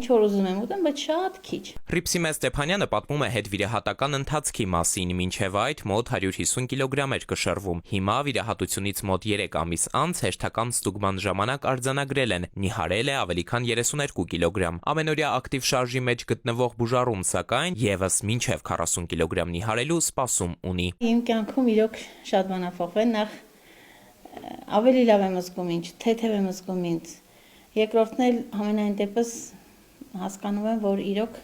ինչ-որ ուզում եմ ուտեմ, բայց շատ քիչ։ Հռիփսիմե Ստեփանյանը պատմում է հետվիրահատական ընթացքի մասին, մինչև այդ մոտ 150 կիլոգրամ էր կշռվում։ Հիմա վիրահատությունից մոտ 3 ամիս անց հերթական ստուգման ժամանակ արձանագրել են, նիհարել է ավելի քան 32 կիլոգրամ։ Ամենօրյա ակտիվ շարժի մեջ գտնվող բուժառում, սակայն, եւս մինչև 40 կիլոգրամ նիհարելու սպասում ունի։ Իմ կյանքում իրոք շատ բան ա փոխվել, նախ ավելի լավ եմ զգում ինձ, թեթև եմ զգում ինձ։ Երկրորդն էլ ամենայն դեպս հասկանում եմ, որ իրոք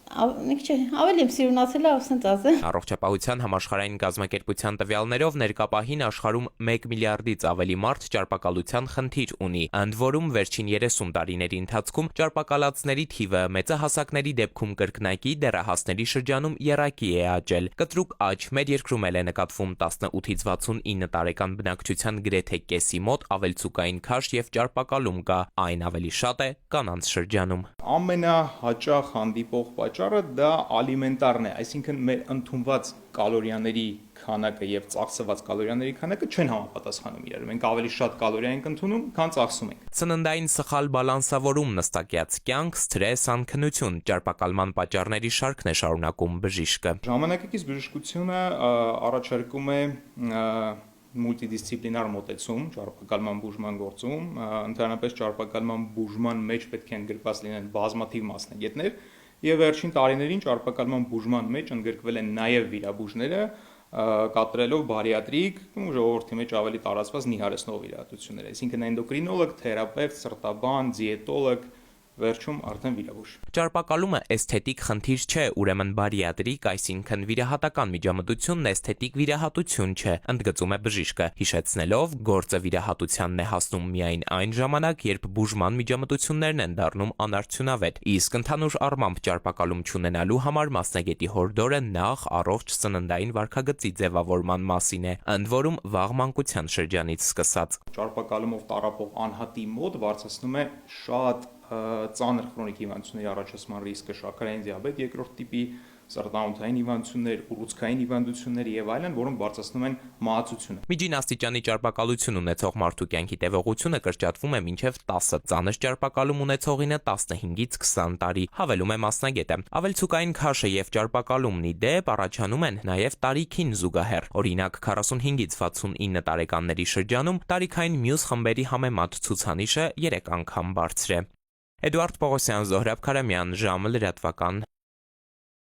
ավելի եմ սիրունացել, ասենց ասեմ։ Առողջապահության համաշխարհային կազմակերպության տվյալներով ներկա պահին աշխարհում 1 միլիարդից ավելի մարդ ճարպակալության խնդիր ունի, ընդ որում վերջին 30 տարիների ընթացքում ճարպակալածների թիվը մեծահասակների դեպքում կրկնակի, դեռահասների շրջանում եռակի է աճել։ Կտրուկ աճ մեր երկրում էլ է նկատվում 18-ից 69 տարեկան բնակչության գրեթե կեսի մոտ ավելցուկային քաշ եւ ճարպակալում կա, այն ավելի շատ է կանանց շրջանում։ Ամենահաճախ հանդիպող պատճառը դա ալիմենտարն է, այսինքն մեր ընդունված կալորիաների քանակը եւ ծախսված կալորիաների քանակը չեն համապատասխանում իրար։ Մենք ավելի շատ կալորիա ենք ընդունում, քան ծախսում ենք։ Ծննդային սխալ բալանսավորում, նստակյաց կյանք, սթրես, անքնություն, ճարպակալման պատճառների շարքն է շարունակում բժիշկը։ Ժամանակակից բժշկությունը առաջարկում է մուլտիդիսցիպլինար մոտեցում ճարպակալման բուժման գործում, ընդհանրապես ճարպակալման բուժման մեջ պետք է ընդգրկված լինեն բազմաթիվ մասնագետներ, եւ վերջին տարիներին ճարպակալման բուժման մեջ ընդգրկվել են նաեւ վիրաբույժները, կատարելով բարիատրիկ, ժողովրդի մեջ ավելի տարածված նիհարեցնող վիրահատություններ, այսինքն էնդոկրինոլոգ, թերապևտ, սրտաբան, դիետոլոգ, վերջում արդեն վիրաբույժ։ Ճարպակալումը էսթետիկ խնդիր չէ, ուրեմն բարիատրիկ, այսինքն վիրահատական միջամտությունն էսթետիկ վիրահատություն չէ, ընդգծում է բժիշկը, հիշեցնելով, գործը վիրահատությանն է հասնում միայն այն ժամանակ, երբ բուժման միջամտություններն են դառնում անարդյունավետ, իսկ ընդհանուր առմամբ ճարպակալում չունենալու համար մասնագետի հորդորը նախ առողջ ծննդային վարքագծի ձևավորման մասին է, ընդ որում վաղ մանկության շրջանից սկսած։ Ճարպակալումով տառապող անհատի մոտ բարձրացնում է շատ ծանր քրոնիկ հիվանդությունների առաջացման ռիսկը, շաքարային դիաբետ երկրորդ տիպի, սրտանոթային հիվանդություններ, ուռուցքային հիվանդություններ եւ այլն, որոնք բարձրացնում են մահացությունը։ Միջին աստիճանի ճարպակալություն ունեցող մարդու կյանքի տևողությունը կրճատվում է մինչև 10, ծանր ճարպակալում ունեցողինը 15-ից 20 տարի, հավելում է մասնագետը։ Ավելցուկային քաշը եւ ճարպակալումն ի դեպ առաջանում են նաեւ տարիքին զուգահեռ։ Օրինակ 45-ից 69 տարեկանների շրջանում տարիքային մյուս խմբերի համեմատ ցուցանիշը 3 անգամ բարձր է։ Էդուարդ Պողոսյան, Զոհրաբ Քարամյան, ժամը լրատվական։